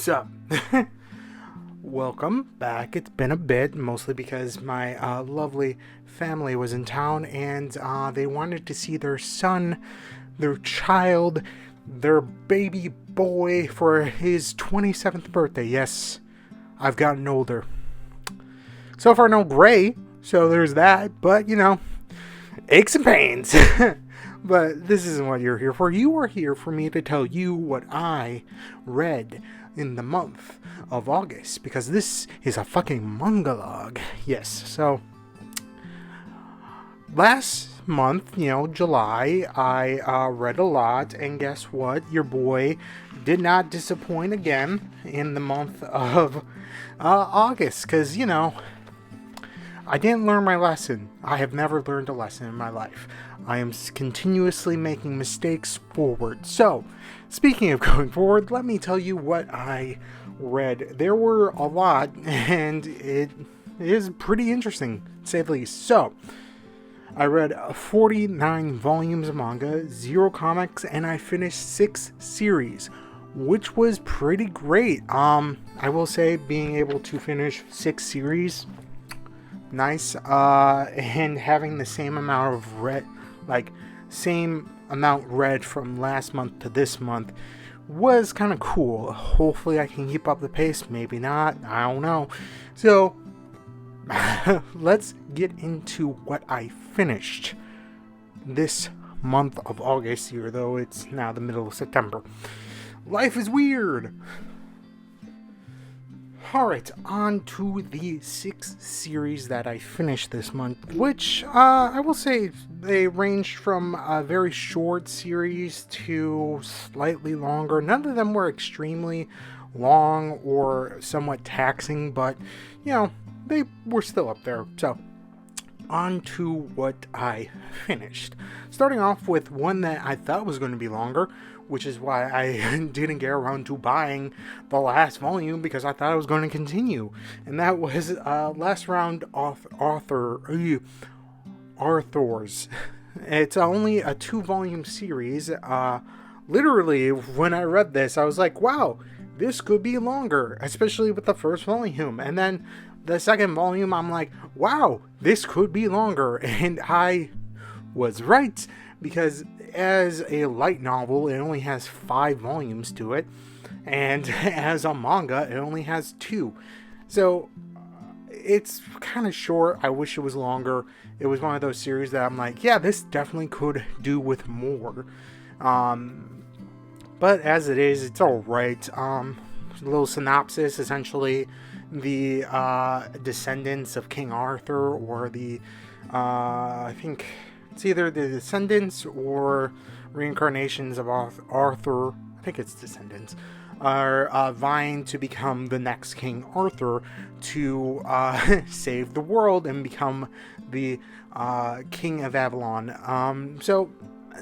What's up? Welcome back. It's been a bit, mostly because my lovely family was in town and they wanted to see their son, their child, their baby boy for his 27th birthday. Yes, I've gotten older. So far, no gray, so there's that, but aches and pains. But this isn't what you're here for. You are here for me to tell you what I read in the month of August, because this is a fucking manga log. Yes, so last month, July, I read a lot, and guess what? Your boy did not disappoint again in the month of August, because, I didn't learn my lesson. I have never learned a lesson in my life. I am continuously making mistakes forward. So, speaking of going forward, let me tell you what I read. There were a lot, and it is pretty interesting, to say the least. So, I read 49 volumes of manga, 0 comics, and I finished 6 series, which was pretty great. I will say, being able to finish 6 series, nice, and having the same amount of same amount read from last month to this month was kind of cool. Hopefully I can keep up the pace, maybe not, I don't know. So, let's get into what I finished this month of August, here though it's now the middle of September. Life is weird. Alright, on to the 6 series that I finished this month, which I will say they ranged from a very short series to slightly longer. None of them were extremely long or somewhat taxing, but, they were still up there. So, on to what I finished. Starting off with one that I thought was going to be longer, which is why I didn't get around to buying the last volume, because I thought it was going to continue. And that was Last Round Arthurs. It's only a 2-volume series. Literally, when I read this, I was like, wow, this could be longer, especially with the first volume. And then the second volume, I'm like, wow, this could be longer. And I was right, because as a light novel, it only has 5 volumes to it, and as a manga, it only has 2. So, it's kind of short. I wish it was longer. It was one of those series that I'm like, yeah, this definitely could do with more. But as it is, it's alright. A little synopsis, essentially, the descendants of King Arthur, or the, I think it's either the descendants or reincarnations of Arthur, I think it's descendants, are vying to become the next King Arthur to save the world and become the King of Avalon. So,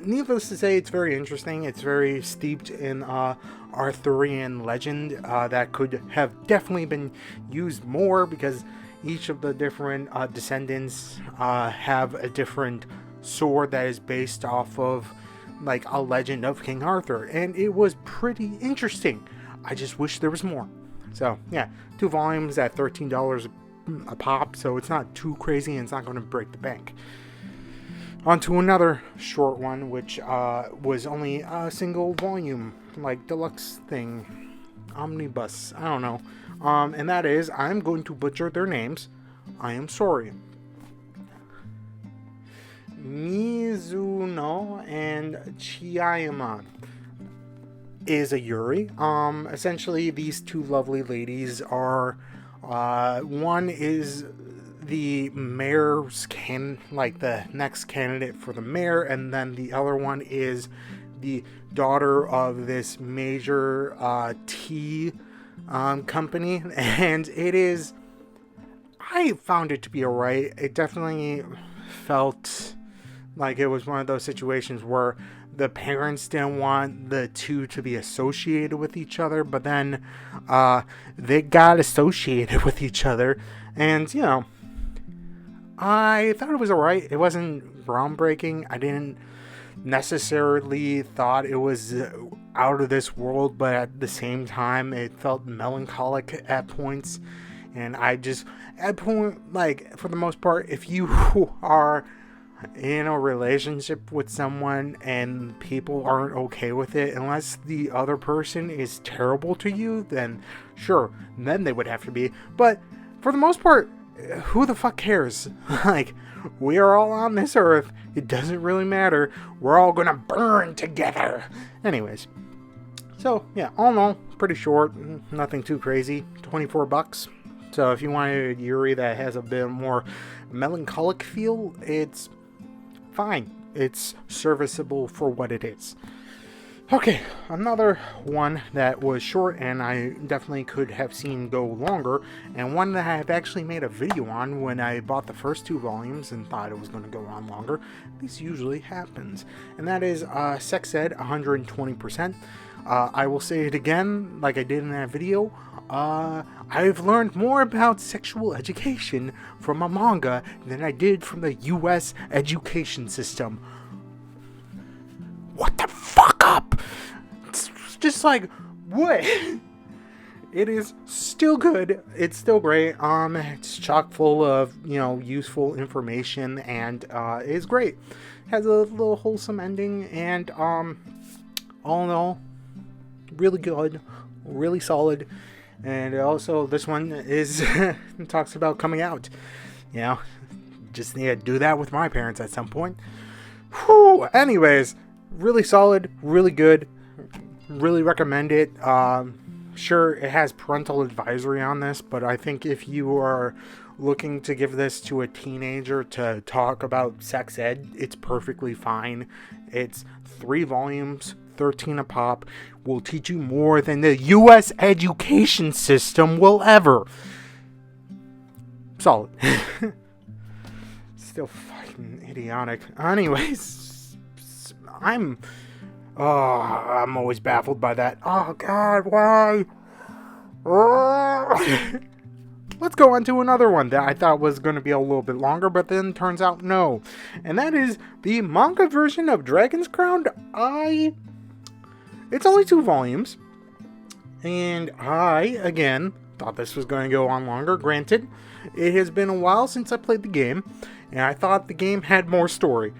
needless to say, it's very interesting. It's very steeped in Arthurian legend that could have definitely been used more, because each of the different descendants have a different sword that is based off of a legend of King Arthur, and it was pretty interesting. I just wish there was more. So yeah, 2 volumes at $13 a pop, so it's not too crazy and it's not going to break the bank. On to another short one, which was only a single volume, deluxe thing, omnibus, I don't know, and that is, I'm going to butcher their names, I am sorry. Mizuno and Chiyama is a Yuri. Essentially, these 2 lovely ladies are, one is the mayor's the next candidate for the mayor, and then the other one is the daughter of this major tea company, and I found it to be alright. It definitely felt like it was one of those situations where the parents didn't want the 2 to be associated with each other, but then they got associated with each other, and I thought it was alright. It wasn't groundbreaking. I didn't necessarily thought it was out of this world, but at the same time, it felt melancholic at points. And I just, at point, like, for the most part, if you are in a relationship with someone and people aren't okay with it, unless the other person is terrible to you, then sure, then they would have to be. But for the most part, who the fuck cares? Like, we are all on this earth. It doesn't really matter. We're all gonna burn together. Anyways, so yeah, all in all, pretty short, nothing too crazy. $24. So if you want a Yuri that has a bit more melancholic feel, it's fine. It's serviceable for what it is. Okay, another one that was short and I definitely could have seen go longer, and one that I've actually made a video on when I bought the first 2 volumes and thought it was going to go on longer. This usually happens, and that is Sex Ed 120%. I will say it again, like I did in that video. I've learned more about sexual education from a manga than I did from the US education system. What the fuck up? It's just like, what? It is still good. It's still great. It's chock full of, useful information, and it's great. Has a little wholesome ending, and all in all, really good, really solid. And also, this one is talks about coming out. Just need to do that with my parents at some point. Whew. Anyways, really solid, really good, really recommend it. Sure, it has parental advisory on this, but I think if you are looking to give this to a teenager to talk about sex ed, it's perfectly fine. It's 3 volumes, 13 a pop, will teach you more than the US education system will ever. Solid. Still fucking idiotic. Anyways, I'm always baffled by that. Oh God, why? Let's go on to another one that I thought was going to be a little bit longer, but then turns out no. And that is the manga version of Dragon's Crown. It's only 2 volumes. And I, again, thought this was going to go on longer. Granted, it has been a while since I played the game, and I thought the game had more story.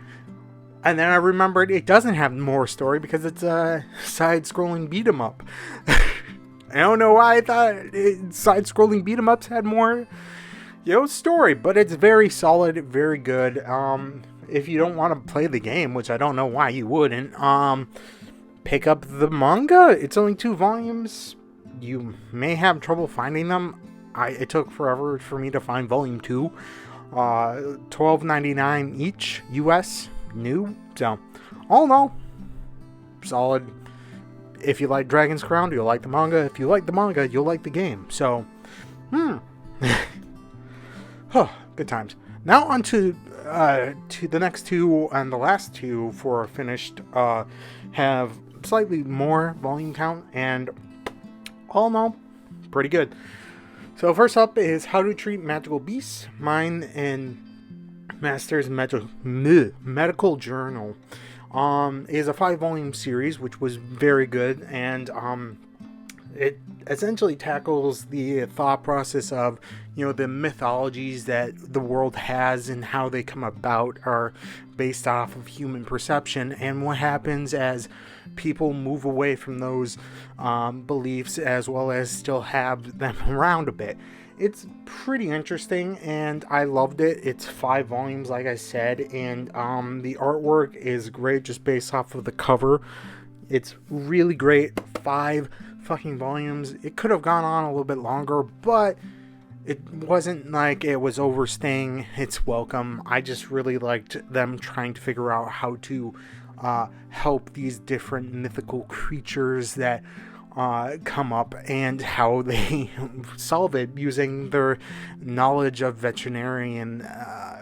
And then I remembered it doesn't have more story because it's a side-scrolling beat-em-up. I don't know why I thought side-scrolling beat-em-ups had more, story, but it's very solid, very good. If you don't want to play the game, which I don't know why you wouldn't, pick up the manga. It's only 2 volumes. You may have trouble finding them. It took forever for me to find volume 2. $12.99 each, US, new. So, all in all, solid. If you like Dragon's Crown, you'll like the manga. If you like the manga, you'll like the game. So, good times. Now on to the next 2, and the last 2 for finished have slightly more volume count, and all in all, pretty good. So first up is How to Treat Magical Beasts, Mine and Master's Medical Journal. Is a 5-volume series, which was very good, and it essentially tackles the thought process of, the mythologies that the world has and how they come about are based off of human perception, and what happens as people move away from those beliefs, as well as still have them around a bit. It's pretty interesting, and I loved it. It's 5 volumes, like I said, and the artwork is great just based off of the cover. It's really great. 5 fucking volumes. It could have gone on a little bit longer, but it wasn't like it was overstaying its welcome. I just really liked them trying to figure out how to help these different mythical creatures that come up, and how they solve it using their knowledge of veterinarian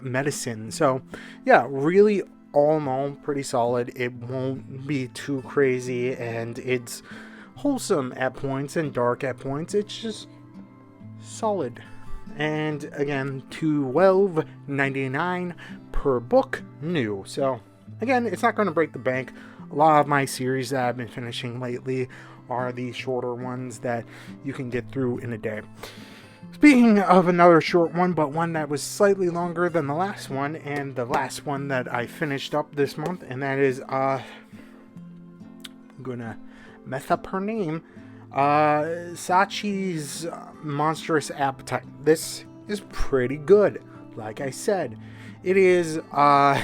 medicine. So yeah, really, all in all, pretty solid. It won't be too crazy, and it's wholesome at points and dark at points. It's just solid. And again, $12.99 per book, new. So again, it's not going to break the bank. A lot of my series that I've been finishing lately are the shorter ones that you can get through in a day. Speaking of another short one, but one that was slightly longer than the last one, and the last one that I finished up this month, and that is, I'm gonna mess up her name, Sachi's Monstrous Appetite. This is pretty good. Like I said, it is a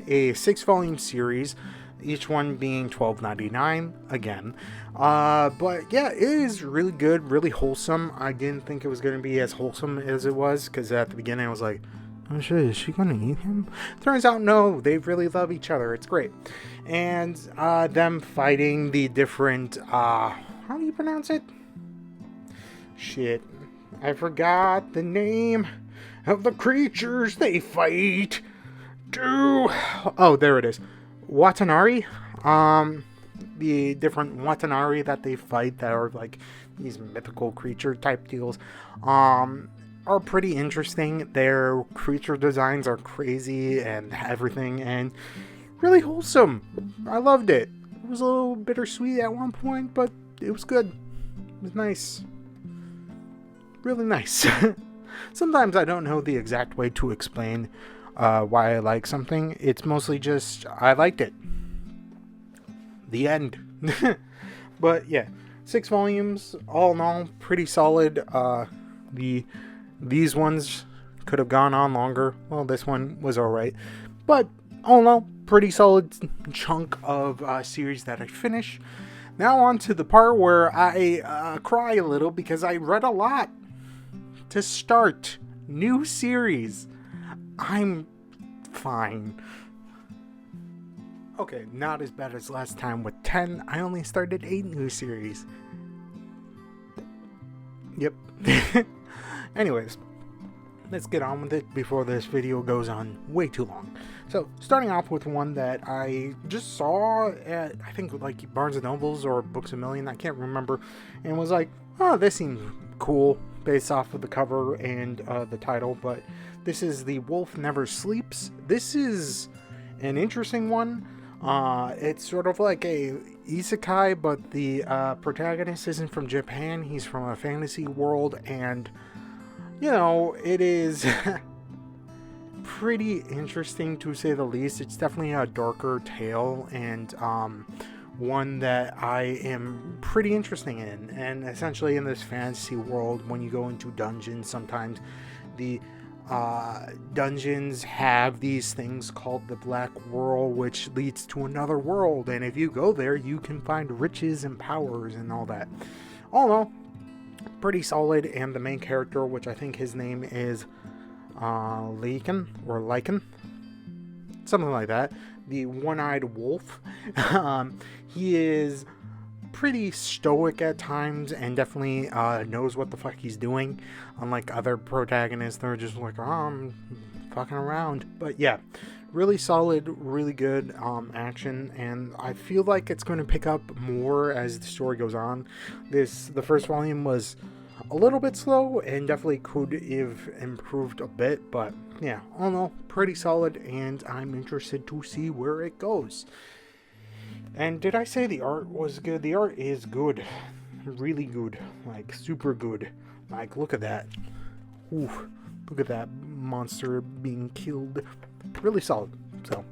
6-volume series, each one being $12.99 again. But yeah, it is really good, really wholesome. I didn't think it was going to be as wholesome as it was, because at the beginning I was like, oh shit, is she going to eat him? Turns out no, they really love each other. It's great. And them fighting the different, how do you pronounce it? Shit, I forgot the name of the creatures they fight. Oh, there it is. Watanari. The different Watanari that they fight that are like these mythical creature type deals are pretty interesting. Their creature designs are crazy and everything, and really wholesome. I loved it. It was a little bittersweet at one point, but it was good. It was nice. Really nice. Sometimes I don't know the exact way to explain why I like something. It's mostly just I liked it. The end. But yeah, 6 volumes, all in all, pretty solid. These ones could have gone on longer. Well, this one was alright. But all in all, pretty solid chunk of series that I finished. Now on to the part where I cry a little because I read a lot to start. New series. I'm fine. Okay, not as bad as last time with 10. I only started 8 new series. Yep. Anyways, let's get on with it before this video goes on way too long. So, starting off with one that I just saw at, I think, like Barnes & Nobles or Books A Million, I can't remember, and was like, oh, this seems cool based off of the cover and the title, but this is The Wolf Never Sleeps. This is an interesting one. It's sort of like a isekai, but the protagonist isn't from Japan. He's from a fantasy world, and you know, it is pretty interesting to say the least. It's definitely a darker tale, and one that I am pretty interested in. And essentially in this fantasy world, when you go into dungeons, sometimes the dungeons have these things called the Black World, which leads to another world, and if you go there you can find riches and powers and all that. All in all, pretty solid. And the main character, which I think his name is Lycan, something like that, the one-eyed wolf, he is pretty stoic at times and definitely knows what the fuck he's doing, unlike other protagonists. They're just like, oh, I'm fucking around. But yeah, really solid, really good action, and I feel like it's going to pick up more as the story goes on. The first volume was a little bit slow and definitely could have improved a bit, but yeah, all in all, pretty solid, and I'm interested to see where it goes. And did I say the art was good? The art is good. Really good. Like, super good. Like, look at that. Ooh, look at that monster being killed. Really solid. So,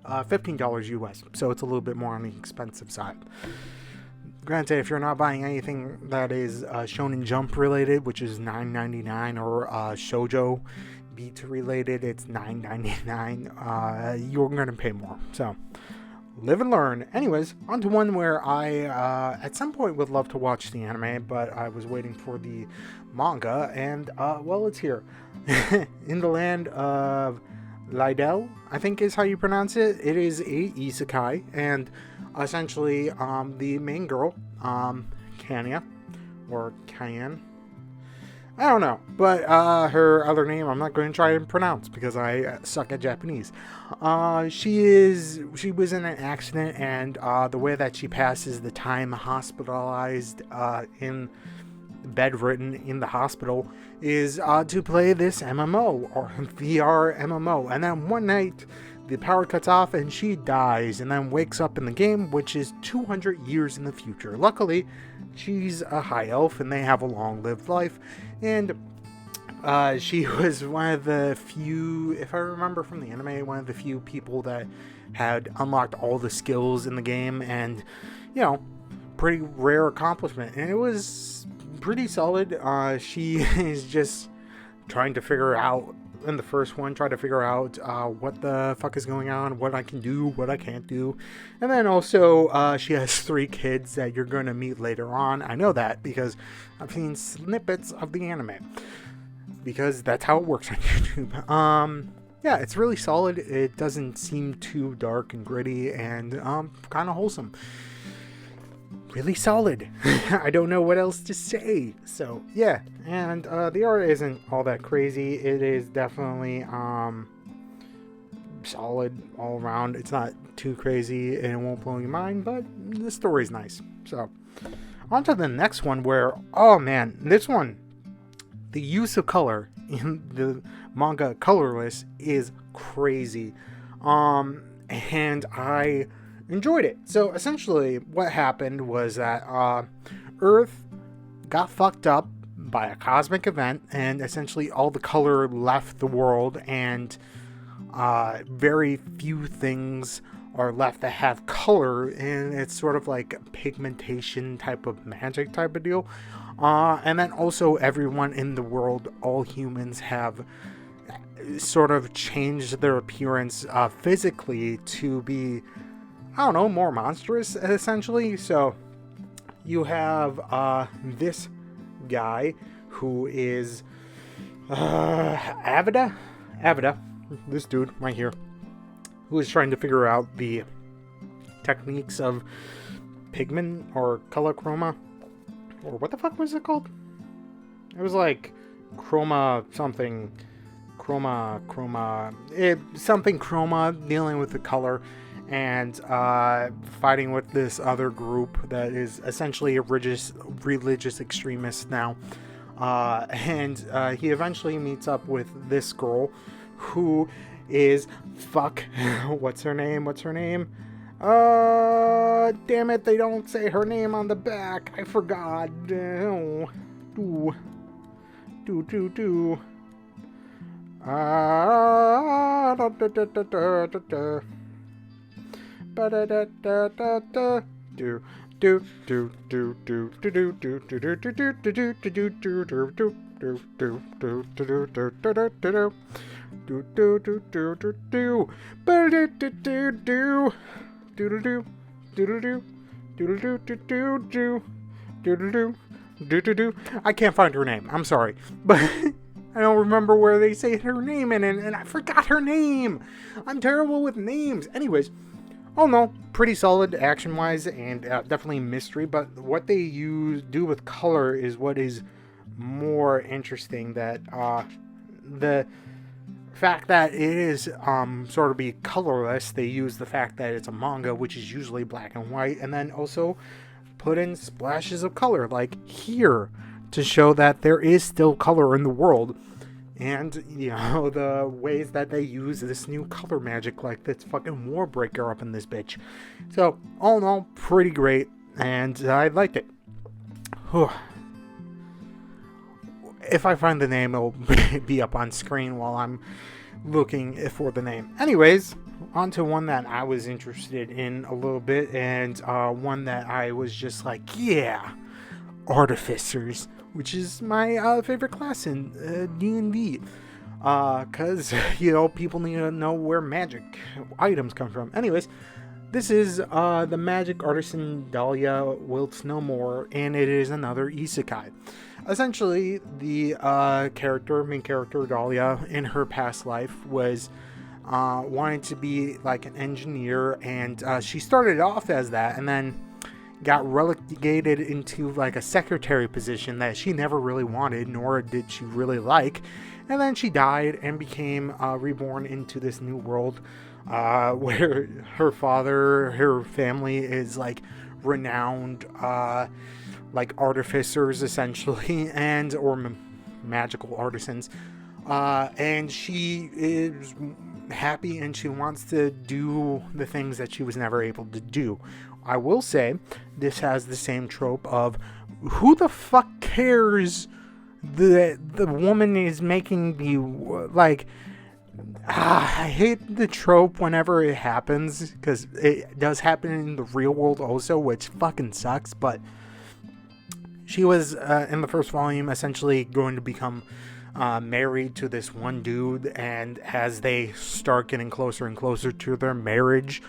$15 US. So, it's a little bit more on the expensive side. Granted, if you're not buying anything that is Shonen Jump related, which is $9.99, or Shoujo Beat related, it's $9.99, you're going to pay more. So, live and learn. Anyways, on to one where I at some point would love to watch the anime, but I was waiting for the manga, and well, it's here. In the land of Lydell, I think is how you pronounce it. It is a isekai, and essentially the main girl, Kanya, or Cayenne, I don't know, but her other name I'm not going to try and pronounce because I suck at Japanese. She was in an accident, and the way that she passes the time hospitalized in bedridden in the hospital, is to play this MMO, or VR MMO. And then one night, the power cuts off and she dies, and then wakes up in the game, which is 200 years in the future. Luckily, she's a high elf and they have a long-lived life, and she was one of the few, if I remember from the anime, one of the few people that had unlocked all the skills in the game, and, pretty rare accomplishment. And it was pretty solid. She is just trying to figure out, in the first one, what the fuck is going on, what I can do, what I can't do. And then also, she has 3 kids that you're going to meet later on. I know that because I've seen snippets of the anime, because that's how it works on YouTube. Yeah, it's really solid. It doesn't seem too dark and gritty, and kind of wholesome. Really solid. I don't know what else to say. So yeah, and the art isn't all that crazy. It is definitely solid all around. It's not too crazy and it won't blow your mind, but the story's nice. So on to the next one, where, oh man, this one, the use of color in the manga Colorless is crazy. And I enjoyed it. So essentially what happened was that Earth got fucked up by a cosmic event, and essentially all the color left the world, and very few things are left that have color, and it's sort of like a pigmentation type of magic type of deal. And then also everyone in the world, all humans, have sort of changed their appearance physically to be, I don't know, more monstrous, essentially. So you have this guy who is Avida, this dude right here, who is trying to figure out the techniques of pigment or color chroma, or what the fuck was it called? It was like chroma, something dealing with the color, and fighting with this other group that is essentially a religious extremist now. And he eventually meets up with this girl who is, what's her name? Damn it, they don't say her name on the back. I forgot. I can't find her name. I'm sorry, but I don't remember where they say her name in it, and I forgot her name. I'm terrible with names. Anyways, oh no, pretty solid action-wise, and definitely mystery. But what they do with color is what is more interesting. That the fact that it is sort of be colorless, they use the fact that it's a manga, which is usually black and white, and then also put in splashes of color, like here, to show that there is still color in the world. And, the ways that they use this new color magic, like this fucking Warbreaker up in this bitch. So, all in all, pretty great, and I liked it. Whew. If I find the name, it'll be up on screen while I'm looking for the name. Anyways, on to one that I was interested in a little bit, and one that I was just like, yeah, Artificers, which is my favorite class in D&D. Because, people need to know where magic items come from. Anyways, this is the magic artisan Dahlia wilts no more, and it is another isekai. Essentially, the main character Dahlia, in her past life, was wanting to be like an engineer, and she started off as that, and then got relegated into like a secretary position that she never really wanted, nor did she really like. And then she died and became reborn into this new world where her family is like renowned like artificers essentially, and or magical artisans, and she is happy and she wants to do the things that she was never able to do. I will say this has the same trope of who the fuck cares the woman is making you like. I hate the trope whenever it happens, because it does happen in the real world also, which fucking sucks. But she was in the first volume essentially going to become married to this one dude, and as they start getting closer and closer to their marriage,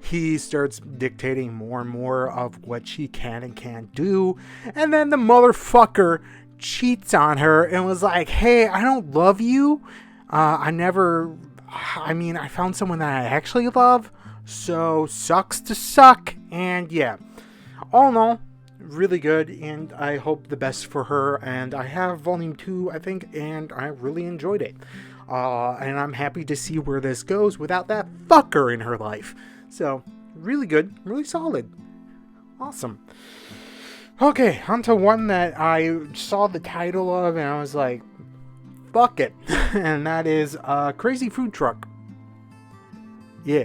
he starts dictating more and more of what she can and can't do, and then the motherfucker cheats on her and was like, hey, I don't love you. I found someone that I actually love, so sucks to suck. And yeah, all in all, really good, and I hope the best for her. And I have volume 2, I think, and I really enjoyed it. And I'm happy to see where this goes without that fucker in her life. So, really good, really solid. Awesome. Okay, on to one that I saw the title of and I was like, fuck it. And that is Crazy Food Truck. Yeah.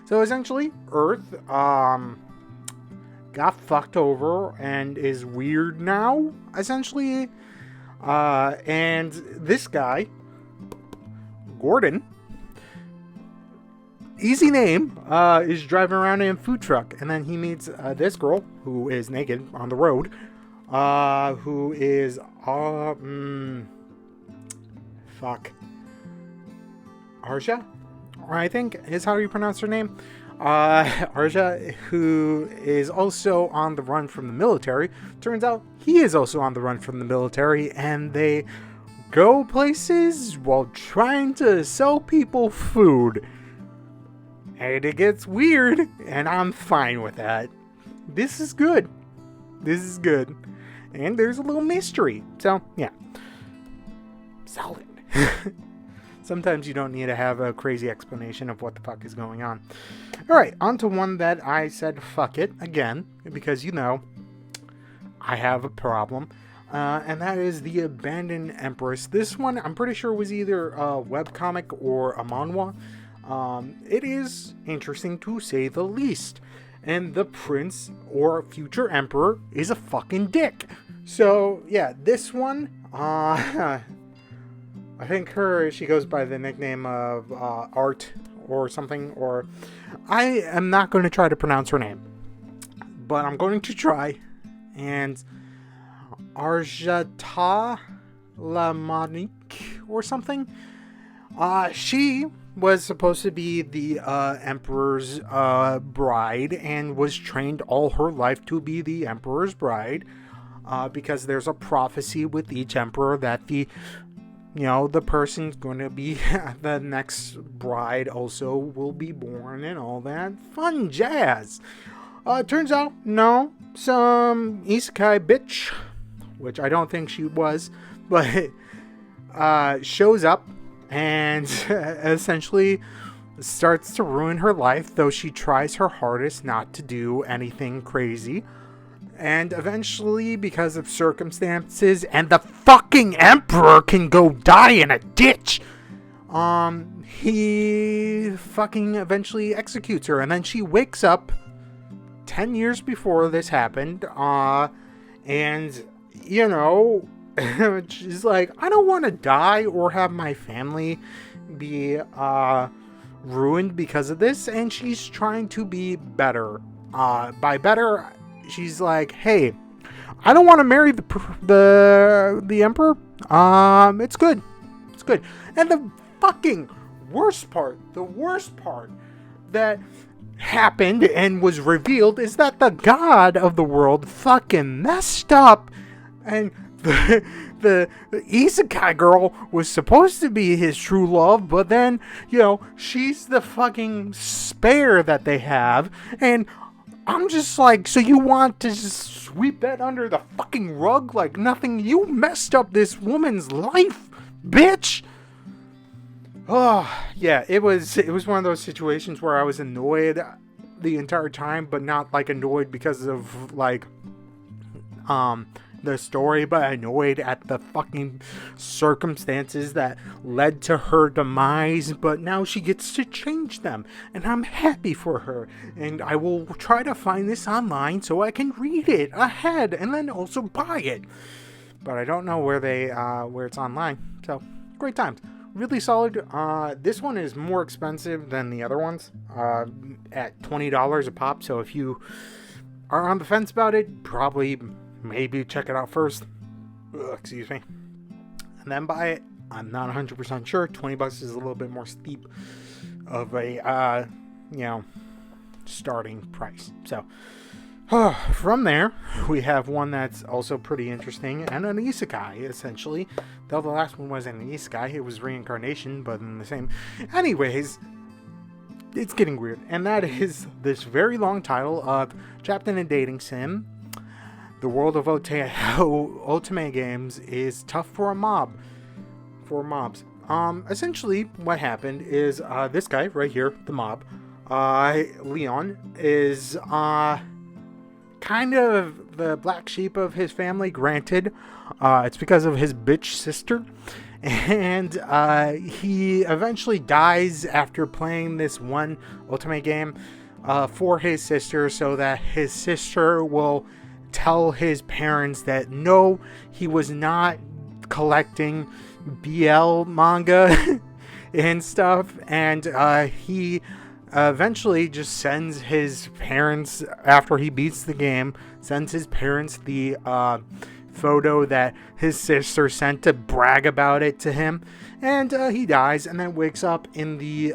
So essentially, Earth got fucked over and is weird now, essentially. And this guy, Gordon, easy name, is driving around in a food truck. And then he meets this girl who is naked on the road, who is Arja, I think is how you pronounce her name. Arja, who is also on the run from the military. Turns out he is also on the run from the military, and they go places while trying to sell people food. And it gets weird, and I'm fine with that. This is good. This is good. And there's a little mystery. So, yeah. Solid. Sometimes you don't need to have a crazy explanation of what the fuck is going on. Alright, on to one that I said fuck it again, because I have a problem. And that is the Abandoned Empress. This one, I'm pretty sure, was either a webcomic or a manhwa. It is interesting to say the least. And the prince, or future emperor, is a fucking dick. So, yeah, this one, I think she goes by the nickname of Art or something, or I am not going to try to pronounce her name, but I'm going to try. And Arjata Lamanik or something. She was supposed to be the emperor's bride and was trained all her life to be the emperor's bride, because there's a prophecy with each emperor that the person's going to be the next bride also will be born and all that fun jazz. Turns out, no, some isekai bitch, which I don't think she was, but shows up and essentially starts to ruin her life, though she tries her hardest not to do anything crazy. And eventually, because of circumstances, and the fucking emperor can go die in a ditch, he fucking eventually executes her. And then she wakes up 10 years before this happened, and, she's like, I don't want to die or have my family be ruined because of this, and she's trying to be better. By better, she's like, hey, I don't want to marry the emperor. It's good. And the fucking worst part that happened and was revealed is that the god of the world fucking messed up, and the isekai girl was supposed to be his true love, but then, she's the fucking spare that they have, and I'm just like, so you want to just sweep that under the fucking rug like nothing? You messed up this woman's life, bitch! Oh, yeah, it was one of those situations where I was annoyed the entire time, but not, annoyed because of, the story, but annoyed at the fucking circumstances that led to her demise. But now she gets to change them, and I'm happy for her. And I will try to find this online so I can read it ahead and then also buy it. But I don't know where it's online. So great times. Really solid. This one is more expensive than the other ones, at $20 a pop. So if you are on the fence about it, maybe check it out first. Excuse me. And then buy it. I'm not 100% sure. $20 is a little bit more steep of a, starting price. So, from there, we have one that's also pretty interesting, and an isekai, essentially. Though the last one wasn't an isekai, it was reincarnation, but in the same. Anyways, it's getting weird. And that is this very long title of Trapped in a Dating Sim. The world of otome games is tough for mobs. Essentially, what happened is this guy right here, the mob, Leon, is kind of the black sheep of his family. Granted, it's because of his bitch sister, and he eventually dies after playing this one otome game for his sister, so that his sister will tell his parents that no, he was not collecting BL manga and stuff, and he eventually just sends his parents, after he beats the game, sends his parents the photo that his sister sent to brag about it to him, and he dies, and then wakes up in the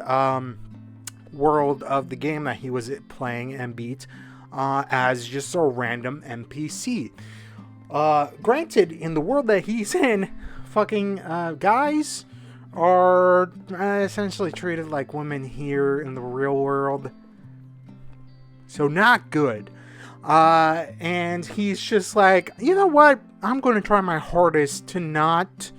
world of the game that he was playing and beat, as just a random NPC. Granted, in the world that he's in, fucking guys are essentially treated like women here in the real world. So not good. And he's just like, you know what? I'm going to try my hardest to not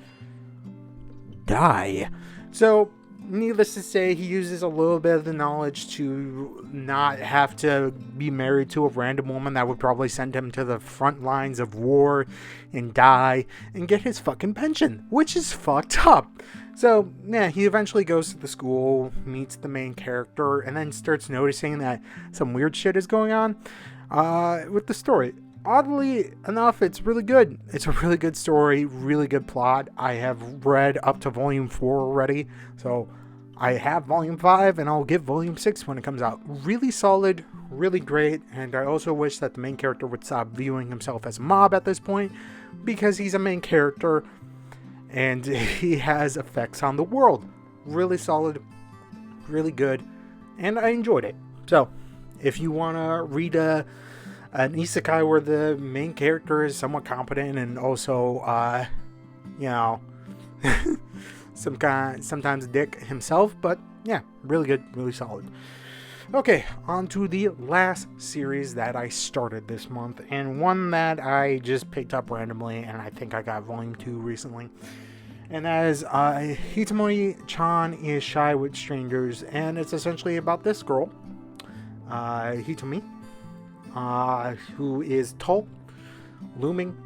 die. So, needless to say, he uses a little bit of the knowledge to not have to be married to a random woman that would probably send him to the front lines of war and die and get his fucking pension, which is fucked up. So, yeah, he eventually goes to the school, meets the main character, and then starts noticing that some weird shit is going on with the story. Oddly enough, it's really good. It's a really good story, really good plot. I have read up to volume 4 already, so I have volume 5, and I'll get volume 6 when it comes out. Really solid, really great, and I also wish that the main character would stop viewing himself as a mob at this point, because he's a main character, and he has effects on the world. Really solid, really good, and I enjoyed it. So, if you want to read an isekai where the main character is somewhat competent and also, sometimes a dick himself, but yeah, really good, really solid. Okay, on to the last series that I started this month, and one that I just picked up randomly, and I think I got volume 2 recently. And that is Hitomichan is Shy with Strangers, and it's essentially about this girl, Hitomi, who is tall, looming,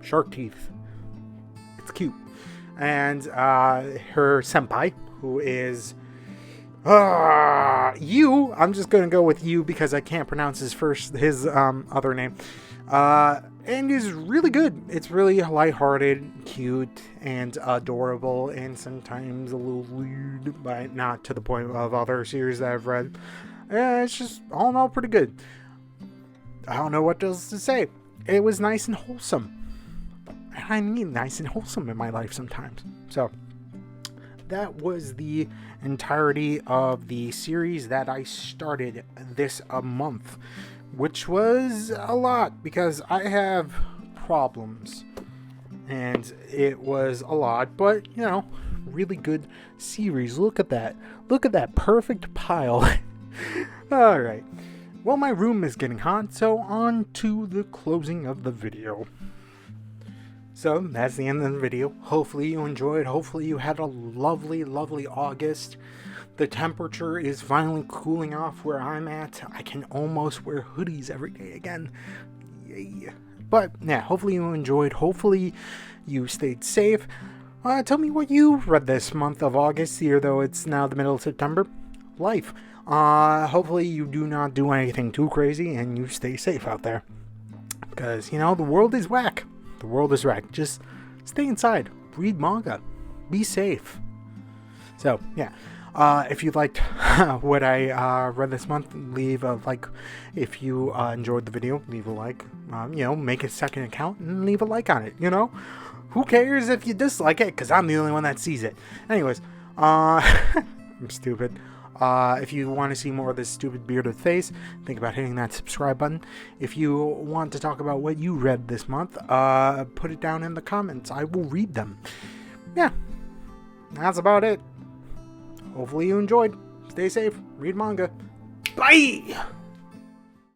shark teeth. It's cute. And her senpai, who is Yu. I'm just gonna go with Yu because I can't pronounce his other name. And is really good. It's really lighthearted, cute, and adorable, and sometimes a little weird, but not to the point of other series that I've read. It's just all in all pretty good. I don't know what else to say. It was nice and wholesome. And I need nice and wholesome in my life sometimes. So, that was the entirety of the series that I started this month, which was a lot because I have problems. And it was a lot, but, really good series. Look at that. Look at that perfect pile. Alright. Well, my room is getting hot, so on to the closing of the video. So, that's the end of the video. Hopefully you enjoyed. Hopefully you had a lovely, lovely August. The temperature is finally cooling off where I'm at. I can almost wear hoodies every day again. But yeah, hopefully you enjoyed. Hopefully you stayed safe. Tell me what you read this month of August, here though it's now the middle of September. Life. Hopefully you do not do anything too crazy and you stay safe out there. Because, the world is whack. The world is whack. Just stay inside. Read manga. Be safe. So, yeah. If you liked what I read this month, leave a like. If you enjoyed the video, leave a like. Make a second account and leave a like on it, Who cares if you dislike it? Because I'm the only one that sees it. Anyways, I'm stupid. If you want to see more of this stupid bearded face, think about hitting that subscribe button. If you want to talk about what you read this month, put it down in the comments. I will read them. Yeah, that's about it. Hopefully you enjoyed. Stay safe. Read manga. Bye!